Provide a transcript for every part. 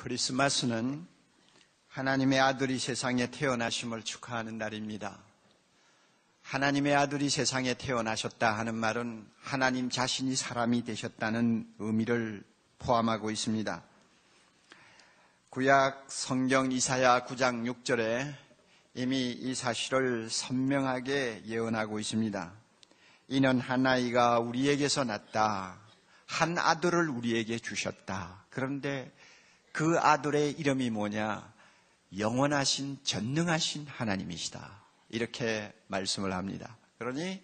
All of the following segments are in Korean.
크리스마스는 하나님의 아들이 세상에 태어나심을 축하하는 날입니다. 하나님의 아들이 세상에 태어나셨다 하는 말은 하나님 자신이 사람이 되셨다는 의미를 포함하고 있습니다. 구약 성경 이사야 9장 6절에 이미 이 사실을 선명하게 예언하고 있습니다. 이는 한 아이가 우리에게서 났다. 한 아들을 우리에게 주셨다. 그런데 그 아들의 이름이 뭐냐? 영원하신 전능하신 하나님이시다. 이렇게 말씀을 합니다. 그러니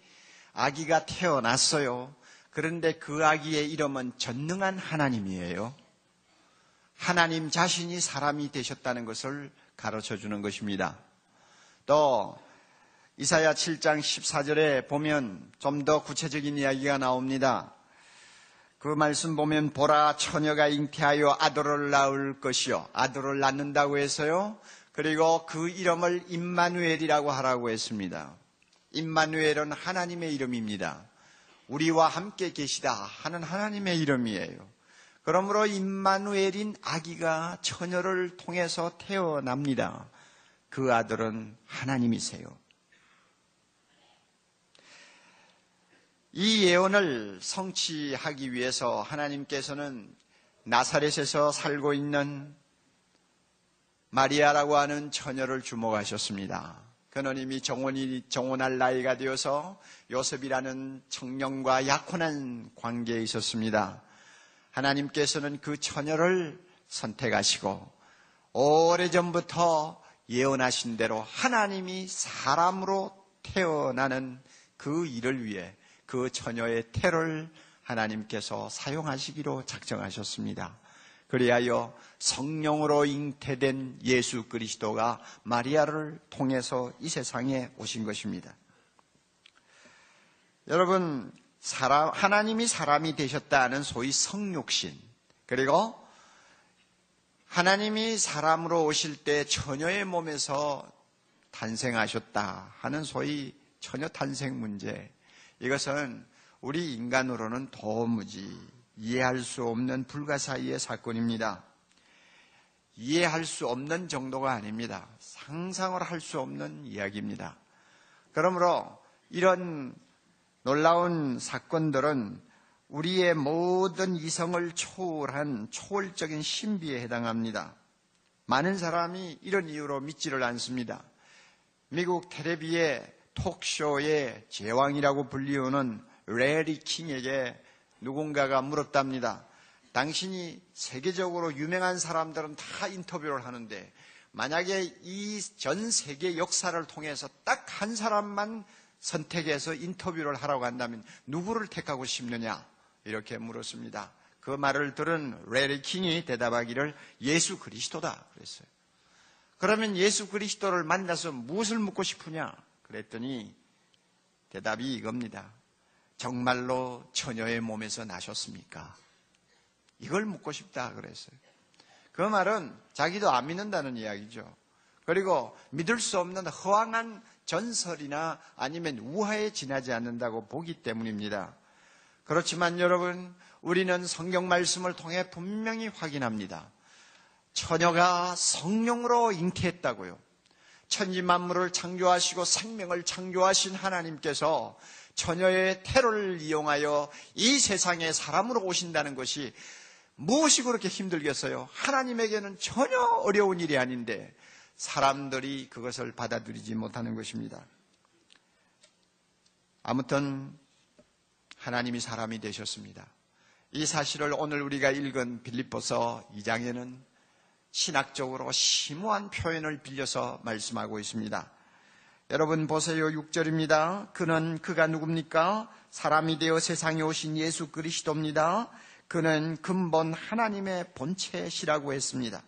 아기가 태어났어요. 그런데 그 아기의 이름은 전능한 하나님이에요. 하나님 자신이 사람이 되셨다는 것을 가르쳐 주는 것입니다. 또 이사야 7장 14절에 보면 좀 더 구체적인 이야기가 나옵니다. 그 말씀 보면 보라 처녀가 잉태하여 아들을 낳을 것이요. 아들을 낳는다고 해서요. 그리고 그 이름을 임마누엘이라고 하라고 했습니다. 임마누엘은 하나님의 이름입니다. 우리와 함께 계시다 하는 하나님의 이름이에요. 그러므로 임마누엘인 아기가 처녀를 통해서 태어납니다. 그 아들은 하나님이세요. 이 예언을 성취하기 위해서 하나님께서는 나사렛에서 살고 있는 마리아라고 하는 처녀를 주목하셨습니다. 그는 이미 정혼할 나이가 되어서 요셉이라는 청년과 약혼한 관계에 있었습니다. 하나님께서는 그 처녀를 선택하시고 오래전부터 예언하신 대로 하나님이 사람으로 태어나는 그 일을 위해 그 처녀의 태를 하나님께서 사용하시기로 작정하셨습니다. 그리하여 성령으로 잉태된 예수 그리스도가 마리아를 통해서 이 세상에 오신 것입니다. 여러분, 하나님이 사람이 되셨다는 소위 성육신, 그리고 하나님이 사람으로 오실 때 처녀의 몸에서 탄생하셨다 하는 소위 처녀 탄생 문제, 이것은 우리 인간으로는 도무지 이해할 수 없는 불가사의의 사건입니다. 이해할 수 없는 정도가 아닙니다. 상상을 할 수 없는 이야기입니다. 그러므로 이런 놀라운 사건들은 우리의 모든 이성을 초월한 초월적인 신비에 해당합니다. 많은 사람이 이런 이유로 믿지를 않습니다. 미국 텔레비의 톡쇼의 제왕이라고 불리우는 레리 킹에게 누군가가 물었답니다. 당신이 세계적으로 유명한 사람들은 다 인터뷰를 하는데 만약에 이 전 세계 역사를 통해서 딱 한 사람만 선택해서 인터뷰를 하라고 한다면 누구를 택하고 싶느냐? 이렇게 물었습니다. 그 말을 들은 레리 킹이 대답하기를 예수 그리스도다 그랬어요. 그러면 예수 그리스도를 만나서 무엇을 묻고 싶으냐? 그랬더니 대답이 이겁니다. 정말로 처녀의 몸에서 나셨습니까? 이걸 묻고 싶다 그랬어요. 그 말은 자기도 안 믿는다는 이야기죠. 그리고 믿을 수 없는 허황한 전설이나 아니면 우화에 지나지 않는다고 보기 때문입니다. 그렇지만 여러분, 우리는 성경 말씀을 통해 분명히 확인합니다. 처녀가 성령으로 잉태했다고요. 천지 만물을 창조하시고 생명을 창조하신 하나님께서 처녀의 태를 이용하여 이 세상에 사람으로 오신다는 것이 무엇이 그렇게 힘들겠어요? 하나님에게는 전혀 어려운 일이 아닌데 사람들이 그것을 받아들이지 못하는 것입니다. 아무튼 하나님이 사람이 되셨습니다. 이 사실을 오늘 우리가 읽은 빌립보서 2장에는 신학적으로 심오한 표현을 빌려서 말씀하고 있습니다. 여러분 보세요. 6절입니다. 그가 누굽니까? 사람이 되어 세상에 오신 예수 그리스도입니다. 그는 근본 하나님의 본체시라고 했습니다.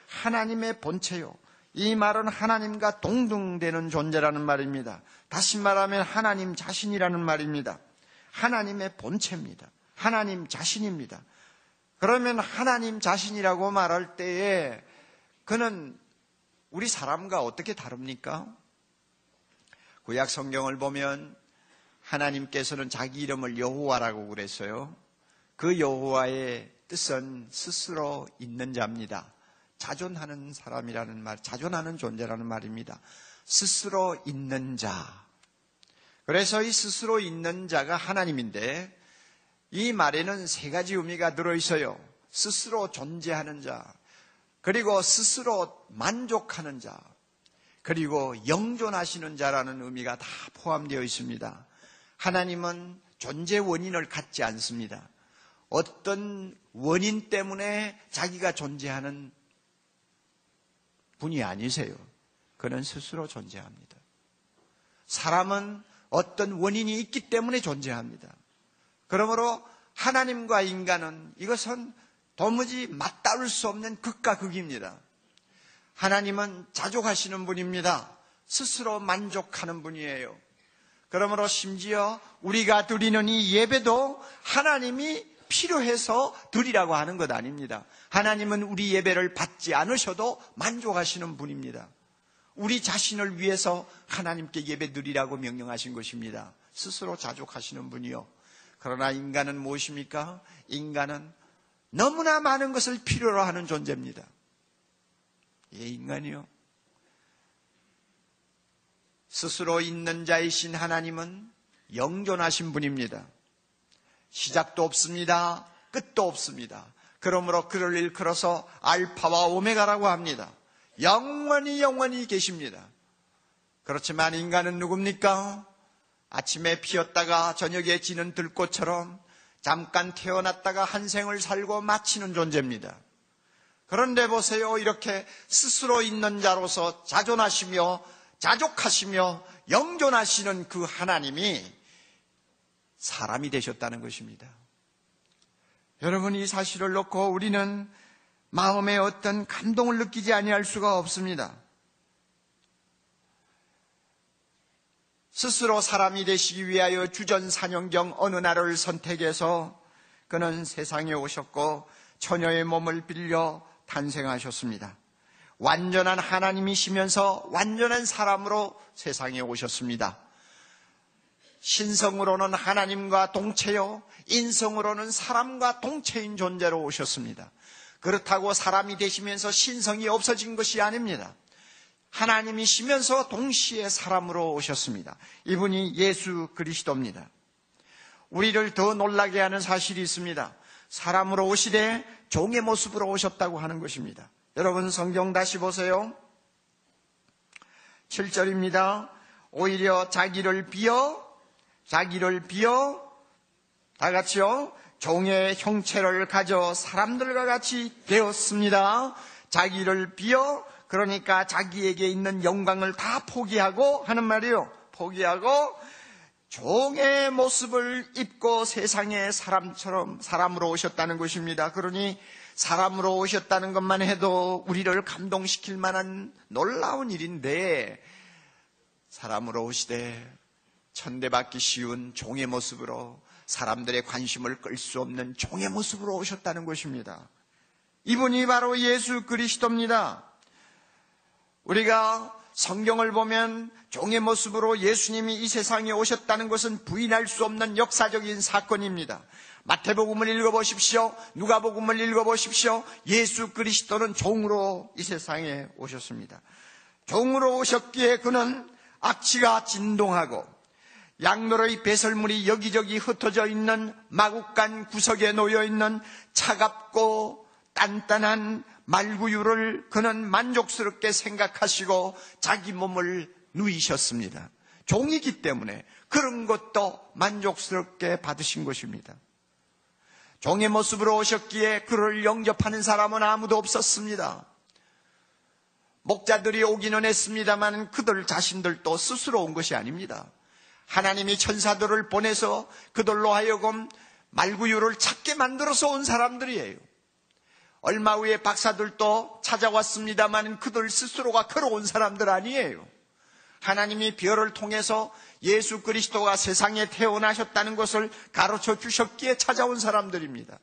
하나님의 본체요. 이 말은 하나님과 동등되는 존재라는 말입니다. 다시 말하면 하나님 자신이라는 말입니다. 하나님의 본체입니다. 하나님 자신입니다. 그러면 하나님 자신이라고 말할 때에 그는 우리 사람과 어떻게 다릅니까? 구약 성경을 보면 하나님께서는 자기 이름을 여호와라고 그랬어요. 그 여호와의 뜻은 스스로 있는 자입니다. 자존하는 사람이라는 말, 자존하는 존재라는 말입니다. 스스로 있는 자. 그래서 이 스스로 있는 자가 하나님인데 이 말에는 세 가지 의미가 들어있어요. 스스로 존재하는 자, 그리고 스스로 만족하는 자, 그리고 영존하시는 자라는 의미가 다 포함되어 있습니다. 하나님은 존재 원인을 갖지 않습니다. 어떤 원인 때문에 자기가 존재하는 분이 아니세요. 그는 스스로 존재합니다. 사람은 어떤 원인이 있기 때문에 존재합니다. 그러므로 하나님과 인간은 이것은 도무지 맞다를 수 없는 극과 극입니다. 하나님은 자족하시는 분입니다. 스스로 만족하는 분이에요. 그러므로 심지어 우리가 드리는 이 예배도 하나님이 필요해서 드리라고 하는 것 아닙니다. 하나님은 우리 예배를 받지 않으셔도 만족하시는 분입니다. 우리 자신을 위해서 하나님께 예배 드리라고 명령하신 것입니다. 스스로 자족하시는 분이요. 그러나 인간은 무엇입니까? 인간은 너무나 많은 것을 필요로 하는 존재입니다. 예, 인간이요. 스스로 있는 자이신 하나님은 영존하신 분입니다. 시작도 없습니다. 끝도 없습니다. 그러므로 그를 일컬어서 알파와 오메가라고 합니다. 영원히 계십니다. 그렇지만 인간은 누굽니까? 아침에 피었다가 저녁에 지는 들꽃처럼 잠깐 태어났다가 한 생을 살고 마치는 존재입니다. 그런데 보세요. 이렇게 스스로 있는 자로서 자존하시며 자족하시며 영존하시는 그 하나님이 사람이 되셨다는 것입니다. 여러분, 이 사실을 놓고 우리는 마음에 어떤 감동을 느끼지 아니할 수가 없습니다. 스스로 사람이 되시기 위하여 주전산형경 어느 날을 선택해서 그는 세상에 오셨고 처녀의 몸을 빌려 탄생하셨습니다. 완전한 하나님이시면서 완전한 사람으로 세상에 오셨습니다. 신성으로는 하나님과 동체요, 인성으로는 사람과 동체인 존재로 오셨습니다. 그렇다고 사람이 되시면서 신성이 없어진 것이 아닙니다. 하나님이시면서 동시에 사람으로 오셨습니다. 이분이 예수 그리스도입니다. 우리를 더 놀라게 하는 사실이 있습니다. 사람으로 오시되 종의 모습으로 오셨다고 하는 것입니다. 여러분, 성경 다시 보세요. 7절입니다. 오히려 자기를 비어 다 같이요, 종의 형체를 가져 사람들과 같이 되었습니다. 자기를 비어, 그러니까 자기에게 있는 영광을 다 포기하고 하는 말이에요. 포기하고 종의 모습을 입고 세상에 사람으로 오셨다는 것입니다. 그러니 사람으로 오셨다는 것만 해도 우리를 감동시킬 만한 놀라운 일인데, 사람으로 오시되 천대받기 쉬운 종의 모습으로, 사람들의 관심을 끌 수 없는 종의 모습으로 오셨다는 것입니다. 이분이 바로 예수 그리스도입니다. 우리가 성경을 보면 종의 모습으로 예수님이 이 세상에 오셨다는 것은 부인할 수 없는 역사적인 사건입니다. 마태복음을 읽어보십시오. 누가복음을 읽어보십시오. 예수 그리스도는 종으로 이 세상에 오셨습니다. 종으로 오셨기에 그는 악취가 진동하고 양노의 배설물이 여기저기 흩어져 있는 마구간 구석에 놓여있는 차갑고 단단한 말구유를 그는 만족스럽게 생각하시고 자기 몸을 누이셨습니다. 종이기 때문에 그런 것도 만족스럽게 받으신 것입니다. 종의 모습으로 오셨기에 그를 영접하는 사람은 아무도 없었습니다. 목자들이 오기는 했습니다만 그들 자신들도 스스로 온 것이 아닙니다. 하나님이 천사들을 보내서 그들로 하여금 말구유를 찾게 만들어서 온 사람들이에요. 얼마 후에 박사들도 찾아왔습니다만 그들 스스로가 걸어온 사람들 아니에요. 하나님이 별을 통해서 예수 그리스도가 세상에 태어나셨다는 것을 가르쳐 주셨기에 찾아온 사람들입니다.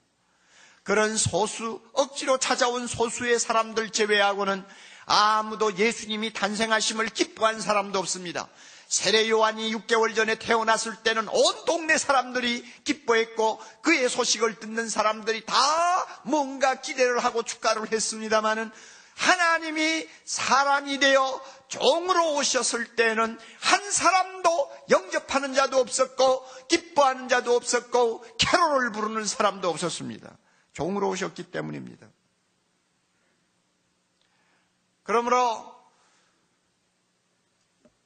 그런 소수, 억지로 찾아온 소수의 사람들 제외하고는 아무도 예수님이 탄생하심을 기뻐한 사람도 없습니다. 세례 요한이 6개월 전에 태어났을 때는 온 동네 사람들이 기뻐했고 그의 소식을 듣는 사람들이 다 뭔가 기대를 하고 축가를 했습니다마는 하나님이 사람이 되어 종으로 오셨을 때는 한 사람도 영접하는 자도 없었고 기뻐하는 자도 없었고 캐롤을 부르는 사람도 없었습니다. 종으로 오셨기 때문입니다. 그러므로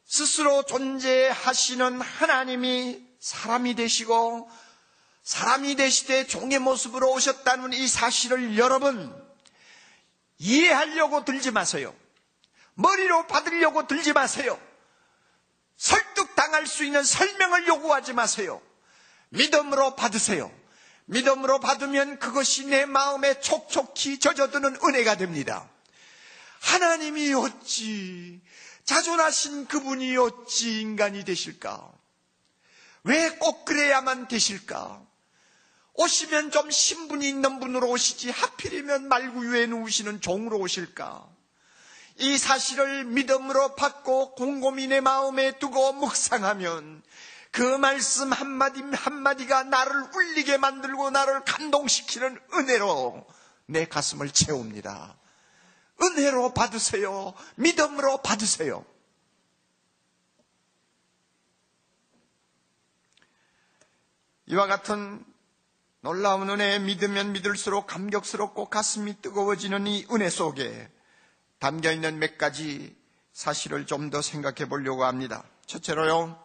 스스로 존재하시는 하나님이 사람이 되시고 사람이 되시되 종의 모습으로 오셨다는 이 사실을 여러분 이해하려고 들지 마세요. 머리로 받으려고 들지 마세요. 설득당할 수 있는 설명을 요구하지 마세요. 믿음으로 받으세요. 믿음으로 받으면 그것이 내 마음에 촉촉히 젖어드는 은혜가 됩니다. 하나님이 어찌 자존하신 그분이 어찌 인간이 되실까? 왜 꼭 그래야만 되실까? 오시면 좀 신분이 있는 분으로 오시지 하필이면 말구유에 누우시는 종으로 오실까? 이 사실을 믿음으로 받고 곰곰이 내 마음에 두고 묵상하면 그 말씀 한마디 한마디가 나를 울리게 만들고 나를 감동시키는 은혜로 내 가슴을 채웁니다. 은혜로 받으세요. 믿음으로 받으세요. 이와 같은 놀라운 은혜에 믿으면 믿을수록 감격스럽고 가슴이 뜨거워지는 이 은혜 속에 담겨있는 몇 가지 사실을 좀 더 생각해 보려고 합니다. 첫째로요,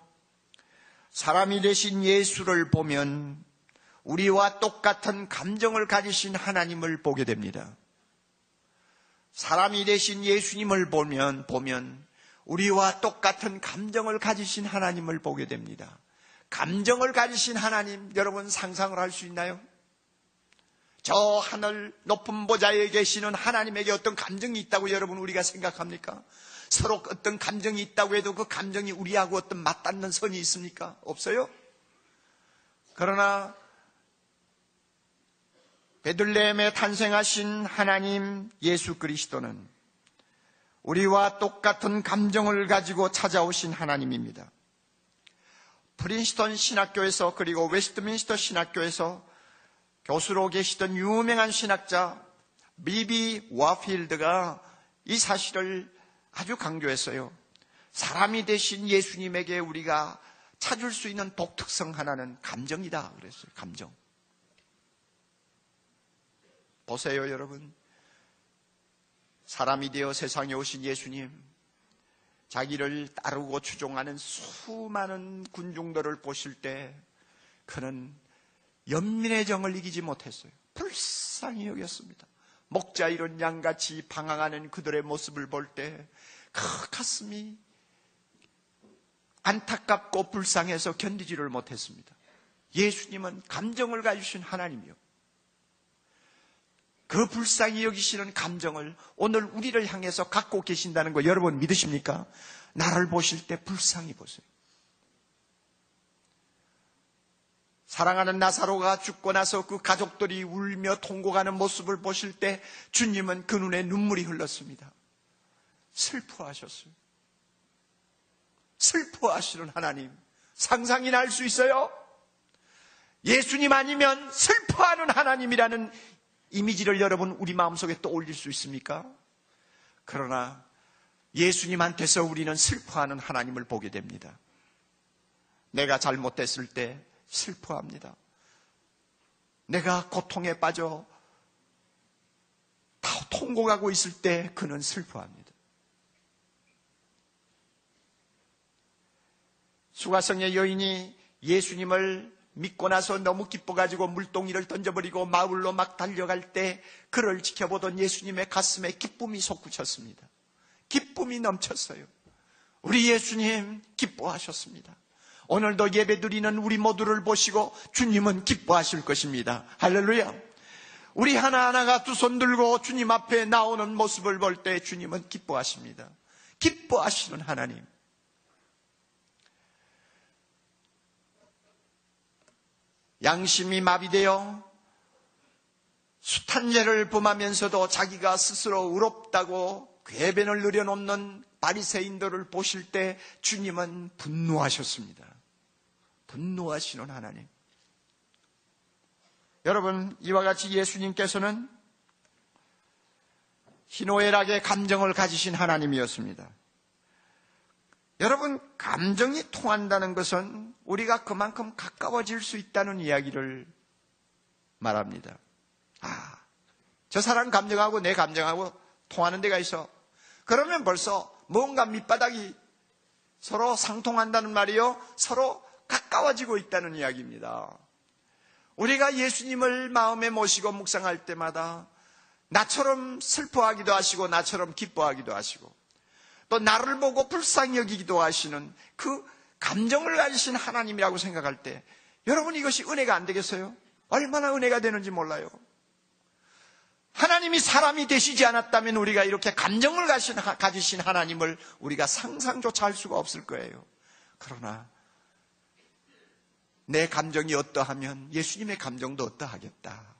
사람이 되신 예수를 보면 우리와 똑같은 감정을 가지신 하나님을 보게 됩니다. 사람이 되신 예수님을 보면 우리와 똑같은 감정을 가지신 하나님을 보게 됩니다. 감정을 가지신 하나님, 여러분 상상을 할 수 있나요? 저 하늘 높은 보좌에 계시는 하나님에게 어떤 감정이 있다고 여러분 우리가 생각합니까? 서로 어떤 감정이 있다고 해도 그 감정이 우리하고 어떤 맞닿는 선이 있습니까? 없어요? 그러나 베들레헴에 탄생하신 하나님 예수 그리스도는 우리와 똑같은 감정을 가지고 찾아오신 하나님입니다. 프린스턴 신학교에서 그리고 웨스트민스터 신학교에서 교수로 계시던 유명한 신학자 비비 와필드가 이 사실을 아주 강조했어요. 사람이 되신 예수님에게 우리가 찾을 수 있는 독특성 하나는 감정이다 그랬어요. 감정. 보세요 여러분, 사람이 되어 세상에 오신 예수님, 자기를 따르고 추종하는 수많은 군중들을 보실 때 그는 연민의 정을 이기지 못했어요. 불쌍히 여겼습니다. 목자 이런 양같이 방황하는 그들의 모습을 볼 때 그 가슴이 안타깝고 불쌍해서 견디지를 못했습니다. 예수님은 감정을 가지신 하나님이요, 그 불쌍히 여기시는 감정을 오늘 우리를 향해서 갖고 계신다는 거 여러분 믿으십니까? 나를 보실 때 불쌍히 보세요. 사랑하는 나사로가 죽고 나서 그 가족들이 울며 통곡하는 모습을 보실 때 주님은 그 눈에 눈물이 흘렀습니다. 슬퍼하셨어요. 슬퍼하시는 하나님, 상상이나 할 수 있어요? 예수님 아니면 슬퍼하는 하나님이라는 이미지를 여러분 우리 마음속에 떠올릴 수 있습니까? 그러나 예수님한테서 우리는 슬퍼하는 하나님을 보게 됩니다. 내가 잘못됐을 때 슬퍼합니다. 내가 고통에 빠져 다 통곡하고 있을 때 그는 슬퍼합니다. 수가성의 여인이 예수님을 믿고 나서 너무 기뻐가지고 물동이를 던져버리고 마을로 막 달려갈 때 그를 지켜보던 예수님의 가슴에 기쁨이 솟구쳤습니다. 기쁨이 넘쳤어요. 우리 예수님 기뻐하셨습니다. 오늘도 예배드리는 우리 모두를 보시고 주님은 기뻐하실 것입니다. 할렐루야. 우리 하나하나가 두 손 들고 주님 앞에 나오는 모습을 볼 때 주님은 기뻐하십니다. 기뻐하시는 하나님. 양심이 마비되어 숱한 죄를 범하면서도 자기가 스스로 의롭다고 궤변을 늘여놓는 바리새인들을 보실 때 주님은 분노하셨습니다. 분노하시는 하나님. 여러분, 이와 같이 예수님께서는 희노애락의 감정을 가지신 하나님이었습니다. 여러분, 감정이 통한다는 것은 우리가 그만큼 가까워질 수 있다는 이야기를 말합니다. 저 사람 감정하고 내 감정하고 통하는 데가 있어. 그러면 벌써 뭔가 밑바닥이 서로 상통한다는 말이요, 서로 가까워지고 있다는 이야기입니다. 우리가 예수님을 마음에 모시고 묵상할 때마다 나처럼 슬퍼하기도 하시고 나처럼 기뻐하기도 하시고 또 나를 보고 불쌍히 여기기도 하시는 그 감정을 가지신 하나님이라고 생각할 때 여러분, 이것이 은혜가 안 되겠어요? 얼마나 은혜가 되는지 몰라요. 하나님이 사람이 되시지 않았다면 우리가 이렇게 감정을 가지신 하나님을 우리가 상상조차 할 수가 없을 거예요. 그러나 내 감정이 어떠하면 예수님의 감정도 어떠하겠다.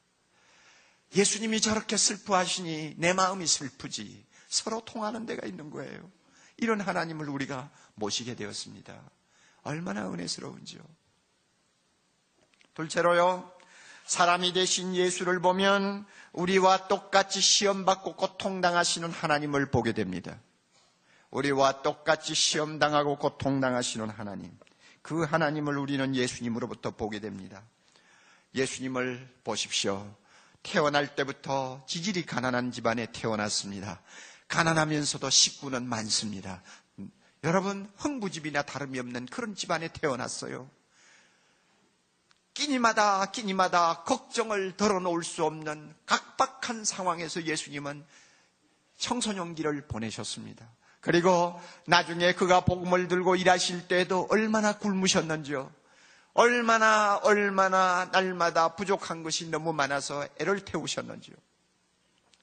예수님이 저렇게 슬퍼하시니 내 마음이 슬프지. 서로 통하는 데가 있는 거예요. 이런 하나님을 우리가 모시게 되었습니다. 얼마나 은혜스러운지요. 둘째로요, 사람이 되신 예수를 보면 우리와 똑같이 시험받고 고통당하시는 하나님을 보게 됩니다. 우리와 똑같이 시험당하고 고통당하시는 하나님, 그 하나님을 우리는 예수님으로부터 보게 됩니다. 예수님을 보십시오. 태어날 때부터 지질이 가난한 집안에 태어났습니다. 가난하면서도 식구는 많습니다. 여러분, 흥부집이나 다름이 없는 그런 집안에 태어났어요. 끼니마다 걱정을 덜어놓을 수 없는 각박한 상황에서 예수님은 청소년기를 보내셨습니다. 그리고 나중에 그가 복음을 들고 일하실 때에도 얼마나 굶으셨는지요. 얼마나 날마다 부족한 것이 너무 많아서 애를 태우셨는지요.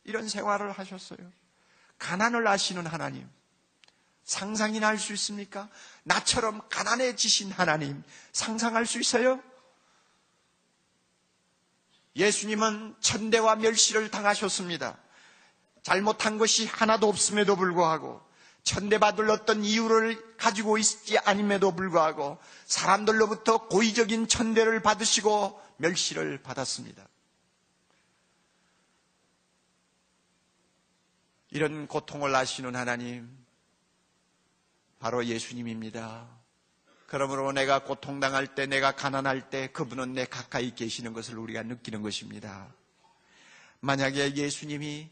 이런 생활을 하셨어요. 가난을 아시는 하나님, 상상이나 할 수 있습니까? 나처럼 가난해지신 하나님 상상할 수 있어요? 예수님은 천대와 멸시를 당하셨습니다. 잘못한 것이 하나도 없음에도 불구하고, 천대받을 어떤 이유를 가지고 있지 않음에도 불구하고 사람들로부터 고의적인 천대를 받으시고 멸시를 받았습니다. 이런 고통을 아시는 하나님, 바로 예수님입니다. 그러므로 내가 고통당할 때, 내가 가난할 때 그분은 내 가까이 계시는 것을 우리가 느끼는 것입니다. 만약에 예수님이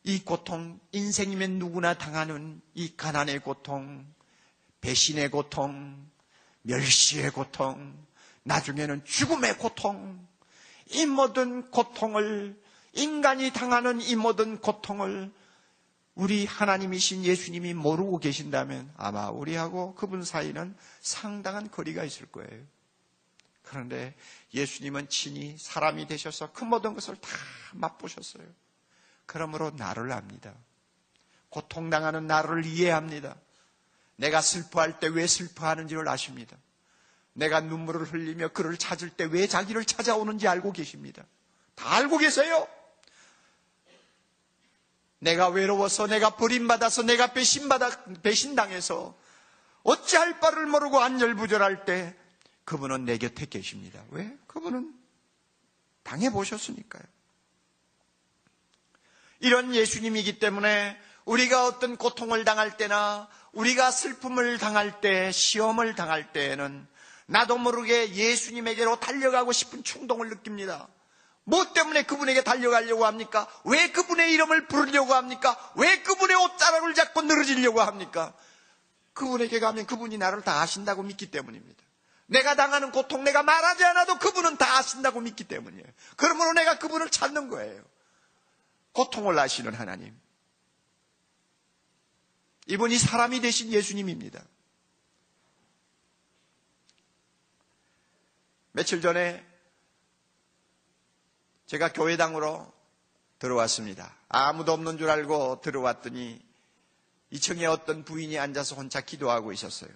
이 고통, 인생이면 누구나 당하는 이 가난의 고통, 배신의 고통, 멸시의 고통, 나중에는 죽음의 고통, 이 모든 고통을, 인간이 당하는 이 모든 고통을 우리 하나님이신 예수님이 모르고 계신다면 아마 우리하고 그분 사이는 상당한 거리가 있을 거예요. 그런데 예수님은 친히 사람이 되셔서 그 모든 것을 다 맛보셨어요. 그러므로 나를 압니다. 고통당하는 나를 이해합니다. 내가 슬퍼할 때 왜 슬퍼하는지를 아십니다. 내가 눈물을 흘리며 그를 찾을 때 왜 자기를 찾아오는지 알고 계십니다. 다 알고 계세요. 내가 외로워서, 내가 버림받아서, 내가 배신당해서 어찌할 바를 모르고 안절부절할 때 그분은 내 곁에 계십니다. 왜? 그분은 당해보셨으니까요. 이런 예수님이기 때문에 우리가 어떤 고통을 당할 때나 우리가 슬픔을 당할 때, 시험을 당할 때에는 나도 모르게 예수님에게로 달려가고 싶은 충동을 느낍니다. 뭐 때문에 그분에게 달려가려고 합니까? 왜 그분의 이름을 부르려고 합니까? 왜 그분의 옷자락을 잡고 늘어지려고 합니까? 그분에게 가면 그분이 나를 다 아신다고 믿기 때문입니다. 내가 당하는 고통, 내가 말하지 않아도 그분은 다 아신다고 믿기 때문이에요. 그러므로 내가 그분을 찾는 거예요. 고통을 아시는 하나님. 이분이 사람이 되신 예수님입니다. 며칠 전에 제가 교회당으로 들어왔습니다. 아무도 없는 줄 알고 들어왔더니 2층에 어떤 부인이 앉아서 혼자 기도하고 있었어요.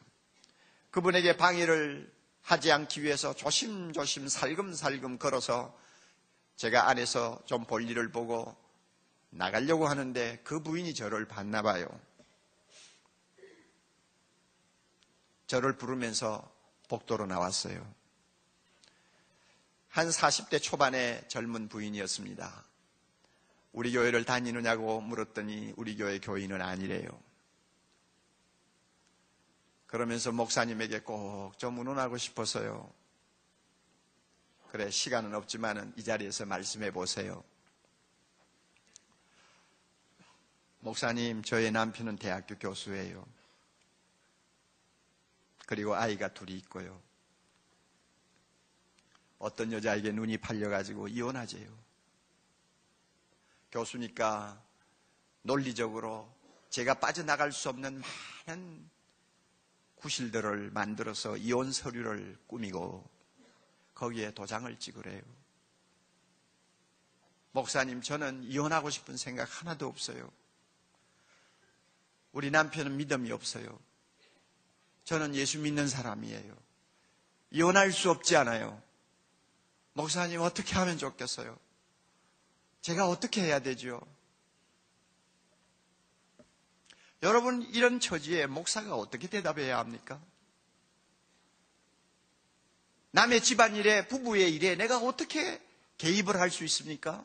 그분에게 방해를 하지 않기 위해서 조심조심 살금살금 걸어서 제가 안에서 좀 볼일을 보고 나가려고 하는데 그 부인이 저를 봤나 봐요. 저를 부르면서 복도로 나왔어요. 한 40대 초반의 젊은 부인이었습니다. 우리 교회를 다니느냐고 물었더니 우리 교회 교인은 아니래요. 그러면서 목사님에게 꼭 좀 의논하고 싶어서요. 그래, 시간은 없지만은 이 자리에서 말씀해 보세요. 목사님, 저의 남편은 대학교 교수예요. 그리고 아이가 둘이 있고요. 어떤 여자에게 눈이 팔려가지고 이혼하재요. 교수니까 논리적으로 제가 빠져나갈 수 없는 많은 구실들을 만들어서 이혼 서류를 꾸미고 거기에 도장을 찍으래요. 목사님, 저는 이혼하고 싶은 생각 하나도 없어요. 우리 남편은 믿음이 없어요. 저는 예수 믿는 사람이에요. 이혼할 수 없지 않아요. 목사님, 어떻게 하면 좋겠어요? 제가 어떻게 해야 되죠? 여러분, 이런 처지에 목사가 어떻게 대답해야 합니까? 남의 집안일에, 부부의 일에 내가 어떻게 개입을 할 수 있습니까?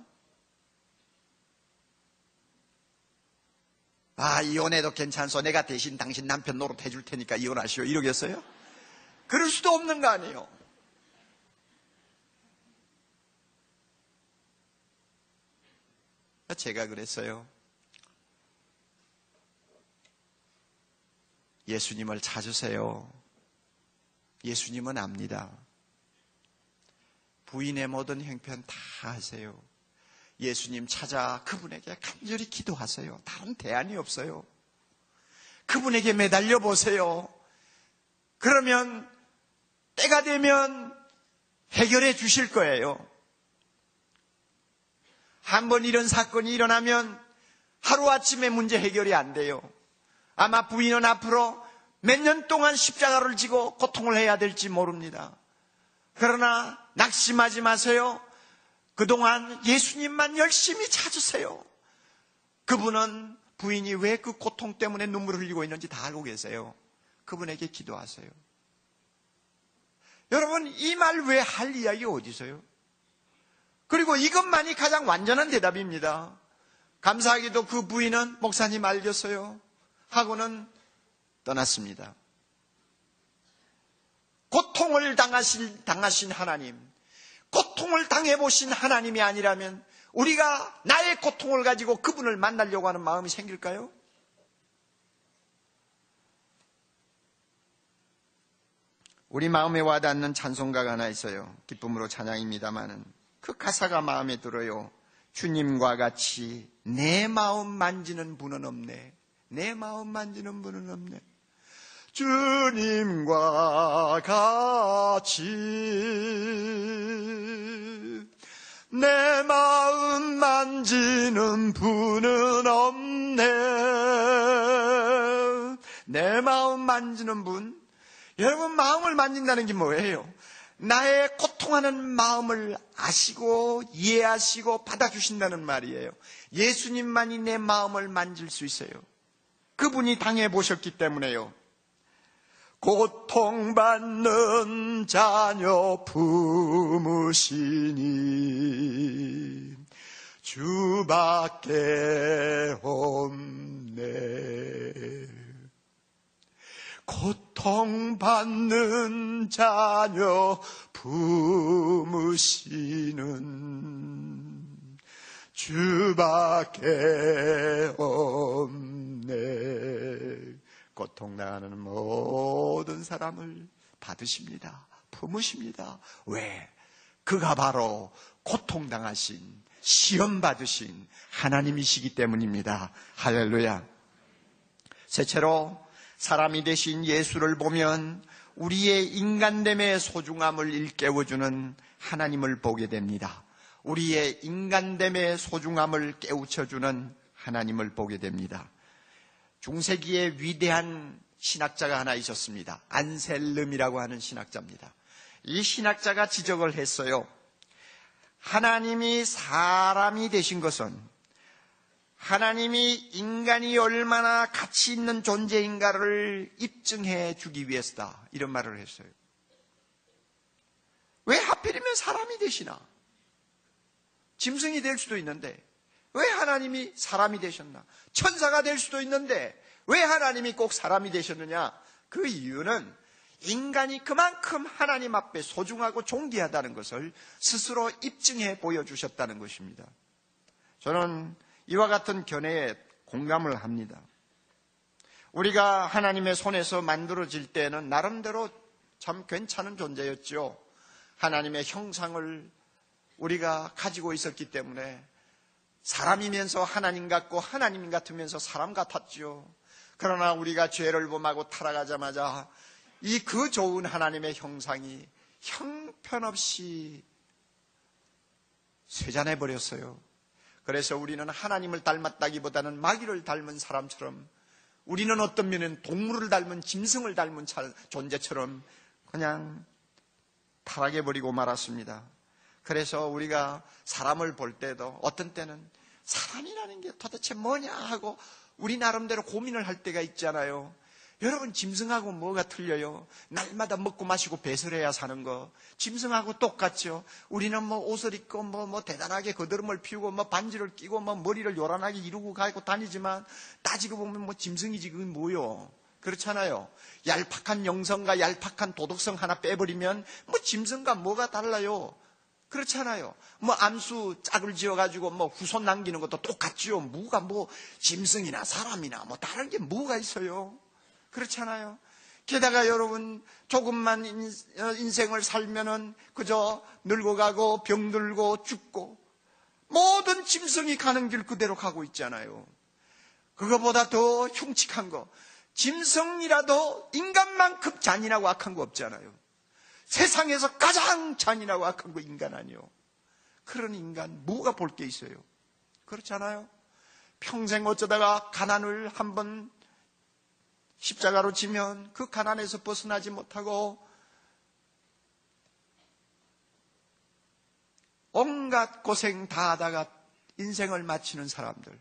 이혼해도 괜찮소. 내가 대신 당신 남편 노릇 해줄 테니까 이혼하시오. 이러겠어요? 그럴 수도 없는 거 아니에요. 제가 그랬어요. 예수님을 찾으세요. 예수님은 압니다. 부인의 모든 형편 다 하세요. 예수님 찾아 그분에게 간절히 기도하세요. 다른 대안이 없어요. 그분에게 매달려 보세요. 그러면 때가 되면 해결해 주실 거예요. 한번 이런 사건이 일어나면 하루아침에 문제 해결이 안 돼요. 아마 부인은 앞으로 몇 년 동안 십자가를 지고 고통을 해야 될지 모릅니다. 그러나 낙심하지 마세요. 그동안 예수님만 열심히 찾으세요. 그분은 부인이 왜 그 고통 때문에 눈물을 흘리고 있는지 다 알고 계세요. 그분에게 기도하세요. 여러분, 이 말 외에 할 이야기 어디 있어요? 그리고 이것만이 가장 완전한 대답입니다. 감사하게도 그 부인은 목사님 알겠어요 하고는 떠났습니다. 고통을 당하신 하나님, 고통을 당해보신 하나님이 아니라면 우리가 나의 고통을 가지고 그분을 만나려고 하는 마음이 생길까요? 우리 마음에 와닿는 찬송가가 하나 있어요. 기쁨으로 찬양입니다마는 그 가사가 마음에 들어요. 주님과 같이 내 마음 만지는 분은 없네. 내 마음 만지는 분은 없네. 주님과 같이 내 마음 만지는 분은 없네. 내 마음 만지는 분. 여러분, 마음을 만진다는 게 뭐예요? 나의 고통하는 마음을 아시고 이해하시고 받아주신다는 말이에요. 예수님만이 내 마음을 만질 수 있어요. 그분이 당해보셨기 때문에요. 고통받는 자녀 품으시니 주밖에 없네. 고통받는 자녀 품으시는 주밖에 없네. 고통당하는 모든 사람을 받으십니다. 품으십니다. 왜? 그가 바로 고통당하신, 시험받으신 하나님이시기 때문입니다. 할렐루야. 셋째로, 사람이 되신 예수를 보면 우리의 인간됨의 소중함을 일깨워주는 하나님을 보게 됩니다. 우리의 인간됨의 소중함을 깨우쳐주는 하나님을 보게 됩니다. 중세기에 위대한 신학자가 하나 있었습니다. 안셀름이라고 하는 신학자입니다. 이 신학자가 지적을 했어요. 하나님이 사람이 되신 것은 하나님이 인간이 얼마나 가치 있는 존재인가를 입증해 주기 위해서다. 이런 말을 했어요. 왜 하필이면 사람이 되시나? 짐승이 될 수도 있는데 왜 하나님이 사람이 되셨나? 천사가 될 수도 있는데 왜 하나님이 꼭 사람이 되셨느냐? 그 이유는 인간이 그만큼 하나님 앞에 소중하고 존귀하다는 것을 스스로 입증해 보여주셨다는 것입니다. 저는 이와 같은 견해에 공감을 합니다. 우리가 하나님의 손에서 만들어질 때는 나름대로 참 괜찮은 존재였죠. 하나님의 형상을 우리가 가지고 있었기 때문에 사람이면서 하나님 같고 하나님 같으면서 사람 같았죠. 그러나 우리가 죄를 범하고 타락하자마자 이 그 좋은 하나님의 형상이 형편없이 쇠잔해 버렸어요. 그래서 우리는 하나님을 닮았다기보다는 마귀를 닮은 사람처럼, 우리는 어떤 면은 동물을 닮은 짐승을 닮은 존재처럼 그냥 타락해버리고 말았습니다. 그래서 우리가 사람을 볼 때도 어떤 때는 사람이라는 게 도대체 뭐냐 하고 우리 나름대로 고민을 할 때가 있잖아요. 여러분, 짐승하고 뭐가 틀려요? 날마다 먹고 마시고 배설해야 사는 거. 짐승하고 똑같죠. 우리는 뭐 옷을 입고 뭐 대단하게 거드름을 피우고 뭐 반지를 끼고 뭐 머리를 요란하게 이루고 가고 다니지만 따지고 보면 뭐 짐승이지 그게 뭐요? 그렇잖아요. 얄팍한 영성과 얄팍한 도덕성 하나 빼버리면 뭐 짐승과 뭐가 달라요? 그렇잖아요. 뭐 암수 짝을 지어가지고 뭐 후손 남기는 것도 똑같죠. 뭐가 뭐 짐승이나 사람이나 뭐 다른 게 뭐가 있어요? 그렇잖아요. 게다가 여러분, 조금만 인생을 살면은 그저 늙어가고 병들고 죽고 모든 짐승이 가는 길 그대로 가고 있잖아요. 그거보다 더 흉측한 거, 짐승이라도 인간만큼 잔인하고 악한 거 없잖아요. 세상에서 가장 잔인하고 악한 거 인간 아니요. 그런 인간 뭐가 볼 게 있어요? 그렇잖아요. 평생 어쩌다가 가난을 한번 십자가로 지면 그 가난에서 벗어나지 못하고 온갖 고생 다 하다가 인생을 마치는 사람들,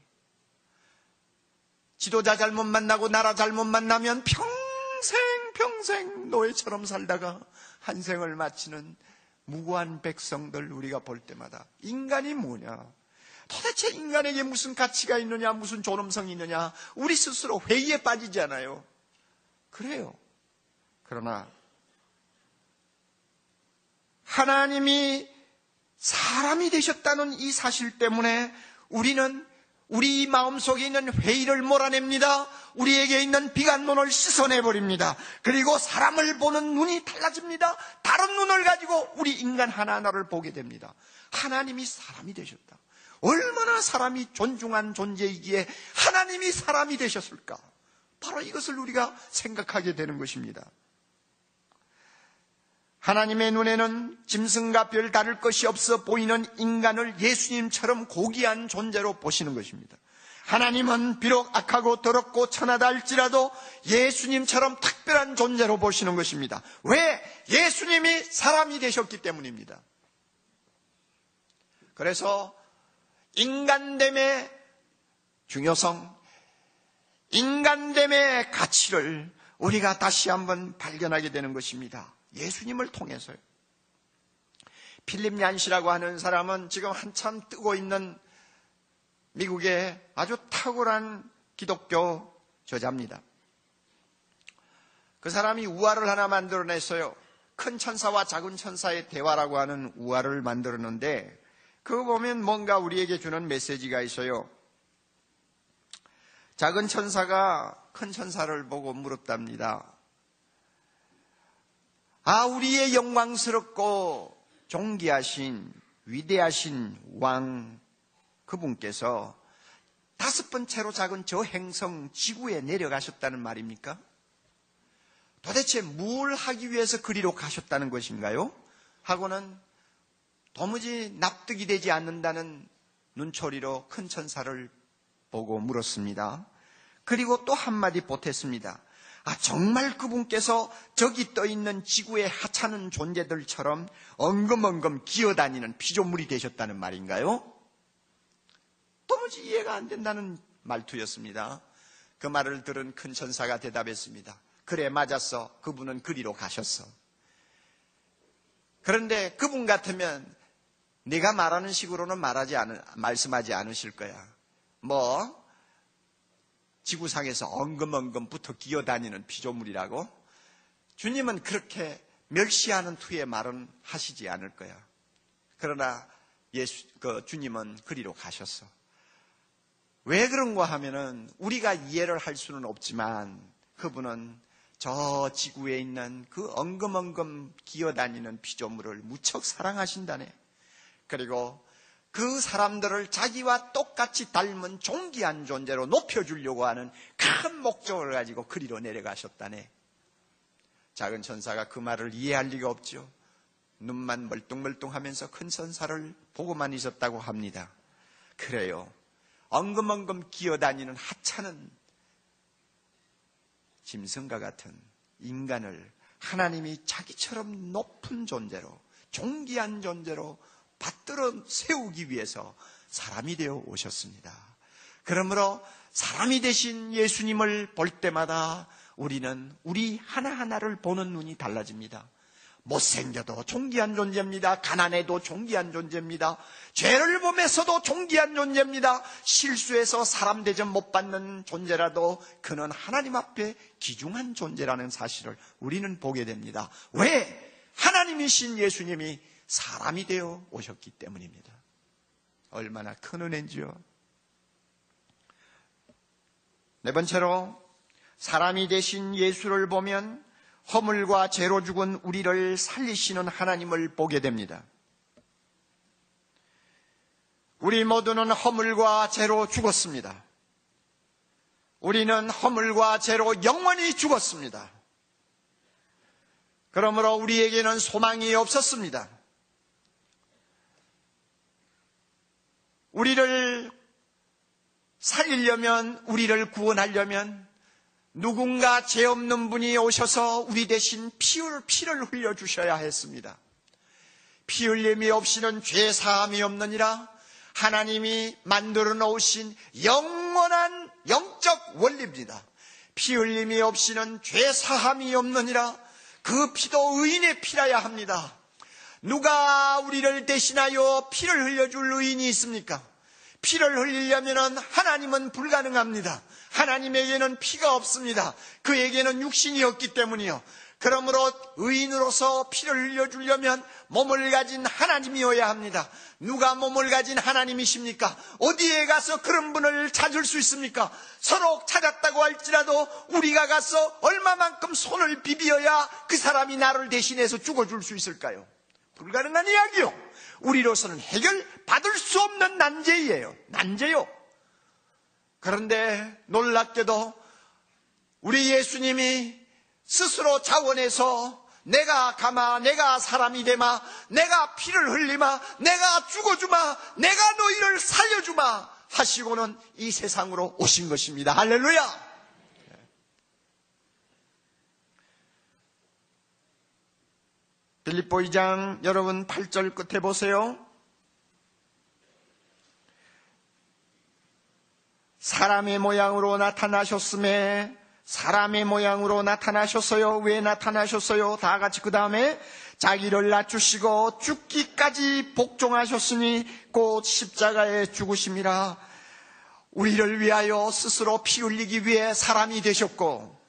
지도자 잘못 만나고 나라 잘못 만나면 평생 노예처럼 살다가 한 생을 마치는 무고한 백성들 우리가 볼 때마다 인간이 뭐냐? 도대체 인간에게 무슨 가치가 있느냐, 무슨 존엄성이 있느냐, 우리 스스로 회의에 빠지잖아요. 그래요. 그러나 하나님이 사람이 되셨다는 이 사실 때문에 우리는 우리 마음속에 있는 회의를 몰아냅니다. 우리에게 있는 비관론을 씻어내버립니다. 그리고 사람을 보는 눈이 달라집니다. 다른 눈을 가지고 우리 인간 하나하나를 보게 됩니다. 하나님이 사람이 되셨다. 얼마나 사람이 존중한 존재이기에 하나님이 사람이 되셨을까? 바로 이것을 우리가 생각하게 되는 것입니다. 하나님의 눈에는 짐승과 별 다를 것이 없어 보이는 인간을 예수님처럼 고귀한 존재로 보시는 것입니다. 하나님은 비록 악하고 더럽고 천하다 할지라도 예수님처럼 특별한 존재로 보시는 것입니다. 왜? 예수님이 사람이 되셨기 때문입니다. 그래서 인간됨의 중요성, 인간됨의 가치를 우리가 다시 한번 발견하게 되는 것입니다. 예수님을 통해서요. 필립 얀시라고 하는 사람은 지금 한참 뜨고 있는 미국의 아주 탁월한 기독교 저자입니다. 그 사람이 우화를 하나 만들어냈어요. 큰 천사와 작은 천사의 대화라고 하는 우화를 만들었는데, 그거 보면 뭔가 우리에게 주는 메시지가 있어요. 작은 천사가 큰 천사를 보고 물었답니다. 아, 우리의 영광스럽고 존귀하신 위대하신 왕 그분께서 5번째로 작은 저 행성 지구에 내려가셨다는 말입니까? 도대체 뭘 하기 위해서 그리로 가셨다는 것인가요? 하고는 도무지 납득이 되지 않는다는 눈초리로 큰 천사를 보고 물었습니다. 그리고 또 한마디 보탰습니다. 아, 정말 그분께서 저기 떠있는 지구의 하찮은 존재들처럼 엉금엉금 기어다니는 피조물이 되셨다는 말인가요? 도무지 이해가 안 된다는 말투였습니다. 그 말을 들은 큰 천사가 대답했습니다. 그래, 맞았어. 그분은 그리로 가셨어. 그런데 그분 같으면 내가 말하는 식으로는 말씀하지 않으실 거야. 지구상에서 엉금엉금 붙어 기어다니는 피조물이라고? 주님은 그렇게 멸시하는 투의 말은 하시지 않을 거야. 그러나 주님은 그리로 가셨어. 왜 그런가 하면은 우리가 이해를 할 수는 없지만 그분은 저 지구에 있는 그 엉금엉금 기어다니는 피조물을 무척 사랑하신다네. 그리고 그 사람들을 자기와 똑같이 닮은 존귀한 존재로 높여주려고 하는 큰 목적을 가지고 그리로 내려가셨다네. 작은 천사가 그 말을 이해할 리가 없죠. 눈만 멀뚱멀뚱하면서 큰 천사를 보고만 있었다고 합니다. 그래요. 엉금엉금 기어다니는 하찮은 짐승과 같은 인간을 하나님이 자기처럼 높은 존재로, 존귀한 존재로 받들어 세우기 위해서 사람이 되어 오셨습니다. 그러므로 사람이 되신 예수님을 볼 때마다 우리는 우리 하나하나를 보는 눈이 달라집니다. 못생겨도 존귀한 존재입니다. 가난해도 존귀한 존재입니다. 죄를 범해서도 존귀한 존재입니다. 실수해서 사람 대접 못 받는 존재라도 그는 하나님 앞에 귀중한 존재라는 사실을 우리는 보게 됩니다. 왜? 하나님이신 예수님이 사람이 되어 오셨기 때문입니다. 얼마나 큰 은혜인지요. 네 번째로 사람이 되신 예수를 보면 허물과 죄로 죽은 우리를 살리시는 하나님을 보게 됩니다. 우리 모두는 허물과 죄로 죽었습니다. 우리는 허물과 죄로 영원히 죽었습니다. 그러므로 우리에게는 소망이 없었습니다. 우리를 살리려면, 우리를 구원하려면 누군가 죄 없는 분이 오셔서 우리 대신 피를 흘려주셔야 했습니다. 피 흘림이 없이는 죄 사함이 없느니라 하나님이 만들어 놓으신 영원한 영적 원리입니다. 피 흘림이 없이는 죄 사함이 없느니라. 그 피도 의인의 피라야 합니다. 누가 우리를 대신하여 피를 흘려줄 의인이 있습니까? 피를 흘리려면 하나님은 불가능합니다. 하나님에게는 피가 없습니다. 그에게는 육신이 없기 때문이요. 그러므로 의인으로서 피를 흘려주려면 몸을 가진 하나님이어야 합니다. 누가 몸을 가진 하나님이십니까? 어디에 가서 그런 분을 찾을 수 있습니까? 서로 찾았다고 할지라도 우리가 가서 얼마만큼 손을 비비어야 그 사람이 나를 대신해서 죽어줄 수 있을까요? 불가능한 이야기요. 우리로서는 해결받을 수 없는 난제예요. 난제요. 그런데 놀랍게도 우리 예수님이 스스로 자원해서 내가 가마, 내가 사람이 되마, 내가 피를 흘리마, 내가 죽어주마, 내가 너희를 살려주마 하시고는 이 세상으로 오신 것입니다. 할렐루야. 빌립보 2장 여러분 8절 끝에 보세요. 사람의 모양으로 나타나셨음에 사람의 모양으로 나타나셨어요. 왜 나타나셨어요? 다 같이 그 다음에 자기를 낮추시고 죽기까지 복종하셨으니 곧 십자가에 죽으심이라. 우리를 위하여 스스로 피 흘리기 위해 사람이 되셨고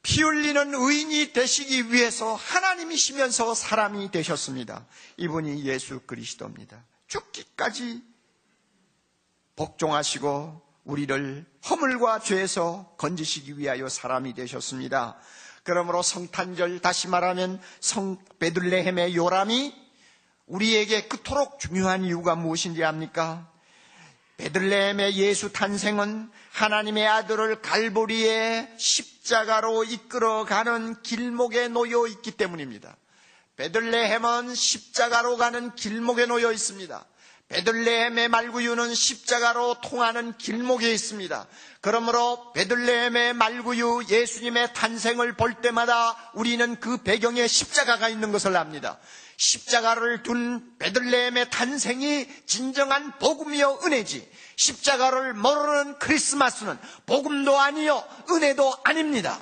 피 흘리는 의인이 되시기 위해서 하나님이시면서 사람이 되셨습니다. 이분이 예수 그리스도입니다. 죽기까지 복종하시고 우리를 허물과 죄에서 건지시기 위하여 사람이 되셨습니다. 그러므로 성탄절, 다시 말하면 성 베들레헴의 요람이 우리에게 그토록 중요한 이유가 무엇인지 압니까? 베들레헴의 예수 탄생은 하나님의 아들을 갈보리의 십자가로 이끌어가는 길목에 놓여 있기 때문입니다. 베들레헴은 십자가로 가는 길목에 놓여 있습니다. 베들레헴의 말구유는 십자가로 통하는 길목에 있습니다. 그러므로 베들레헴의 말구유 예수님의 탄생을 볼 때마다 우리는 그 배경에 십자가가 있는 것을 압니다. 십자가를 둔 베들레헴의 탄생이 진정한 복음이요 은혜지, 십자가를 모르는 크리스마스는 복음도 아니요 은혜도 아닙니다.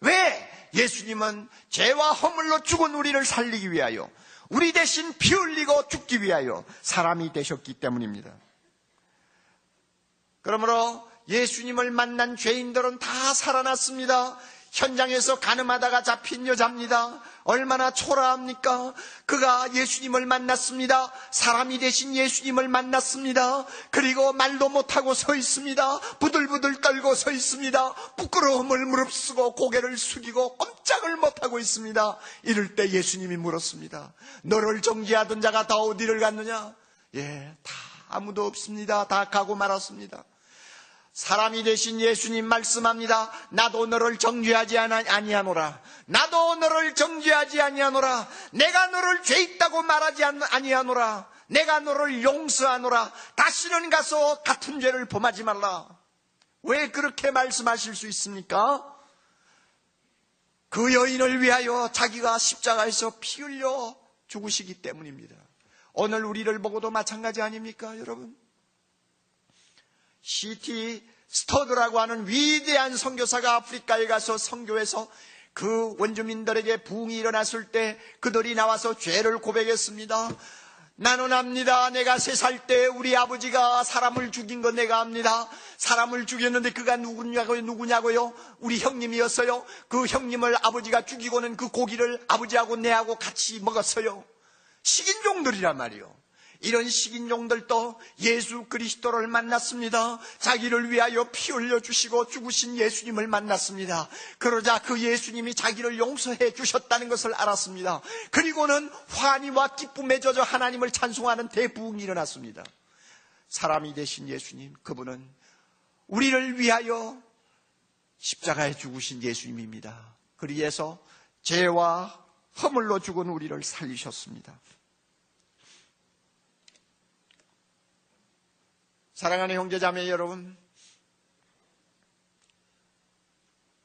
왜? 예수님은 죄와 허물로 죽은 우리를 살리기 위하여 우리 대신 피 흘리고 죽기 위하여 사람이 되셨기 때문입니다. 그러므로 예수님을 만난 죄인들은 다 살아났습니다. 현장에서 가늠하다가 잡힌 여자입니다. 얼마나 초라합니까? 그가 예수님을 만났습니다. 사람이 되신 예수님을 만났습니다. 그리고 말도 못하고 서 있습니다. 부들부들 떨고 서 있습니다. 부끄러움을 무릅쓰고 고개를 숙이고 꼼짝을 못하고 있습니다. 이럴 때 예수님이 물었습니다. 너를 정죄하던 자가 다 어디를 갔느냐? 다 아무도 없습니다. 다 가고 말았습니다. 사람이 되신 예수님 말씀합니다. 나도 너를 정죄하지 아니하노라. 나도 너를 정죄하지 아니하노라. 내가 너를 죄 있다고 말하지 아니하노라. 내가 너를 용서하노라. 다시는 가서 같은 죄를 범하지 말라. 왜 그렇게 말씀하실 수 있습니까? 그 여인을 위하여 자기가 십자가에서 피 흘려 죽으시기 때문입니다. 오늘 우리를 보고도 마찬가지 아닙니까, 여러분? C.T. 스터드라고 하는 위대한 선교사가 아프리카에 가서 선교해서 그 원주민들에게 부흥이 일어났을 때 그들이 나와서 죄를 고백했습니다. 나는 압니다. 내가 3살 때 우리 아버지가 사람을 죽인 건 내가 압니다. 사람을 죽였는데 그가 누구냐고요? 우리 형님이었어요. 그 형님을 아버지가 죽이고는 그 고기를 아버지하고 내하고 같이 먹었어요. 식인종들이란 말이요. 이런 식인종들도 예수 그리스도를 만났습니다. 자기를 위하여 피 흘려주시고 죽으신 예수님을 만났습니다. 그러자 그 예수님이 자기를 용서해 주셨다는 것을 알았습니다. 그리고는 환희와 기쁨에 젖어 하나님을 찬송하는 대부흥이 일어났습니다. 사람이 되신 예수님, 그분은 우리를 위하여 십자가에 죽으신 예수님입니다. 그리해서 죄와 허물로 죽은 우리를 살리셨습니다. 사랑하는 형제자매 여러분,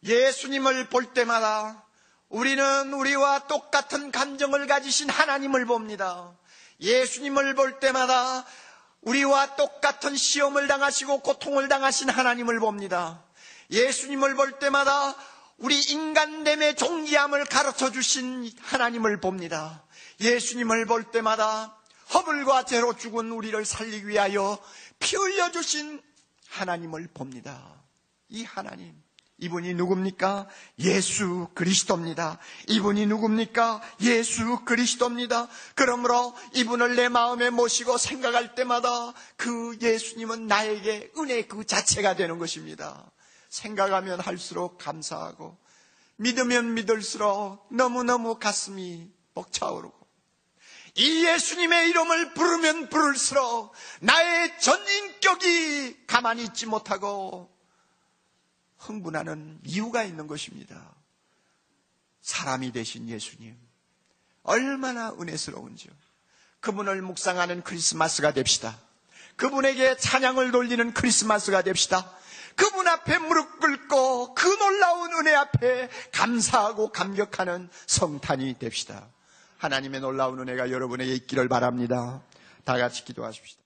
예수님을 볼 때마다 우리는 우리와 똑같은 감정을 가지신 하나님을 봅니다. 예수님을 볼 때마다 우리와 똑같은 시험을 당하시고 고통을 당하신 하나님을 봅니다. 예수님을 볼 때마다 우리 인간됨의 존귀함을 가르쳐 주신 하나님을 봅니다. 예수님을 볼 때마다 허물과 죄로 죽은 우리를 살리기 위하여 피 흘려주신 하나님을 봅니다. 이 하나님, 이분이 누굽니까? 예수 그리스도입니다. 이분이 누굽니까? 예수 그리스도입니다. 그러므로 이분을 내 마음에 모시고 생각할 때마다 그 예수님은 나에게 은혜 그 자체가 되는 것입니다. 생각하면 할수록 감사하고 믿으면 믿을수록 너무너무 가슴이 벅차오르고 이 예수님의 이름을 부르면 부를수록 나의 전 인격이 가만히 있지 못하고 흥분하는 이유가 있는 것입니다. 사람이 되신 예수님, 얼마나 은혜스러운지요. 그분을 묵상하는 크리스마스가 됩시다. 그분에게 찬양을 돌리는 크리스마스가 됩시다. 그분 앞에 무릎 꿇고 그 놀라운 은혜 앞에 감사하고 감격하는 성탄이 됩시다. 하나님의 놀라운 은혜가 여러분에게 있기를 바랍니다. 다 같이 기도하십시다.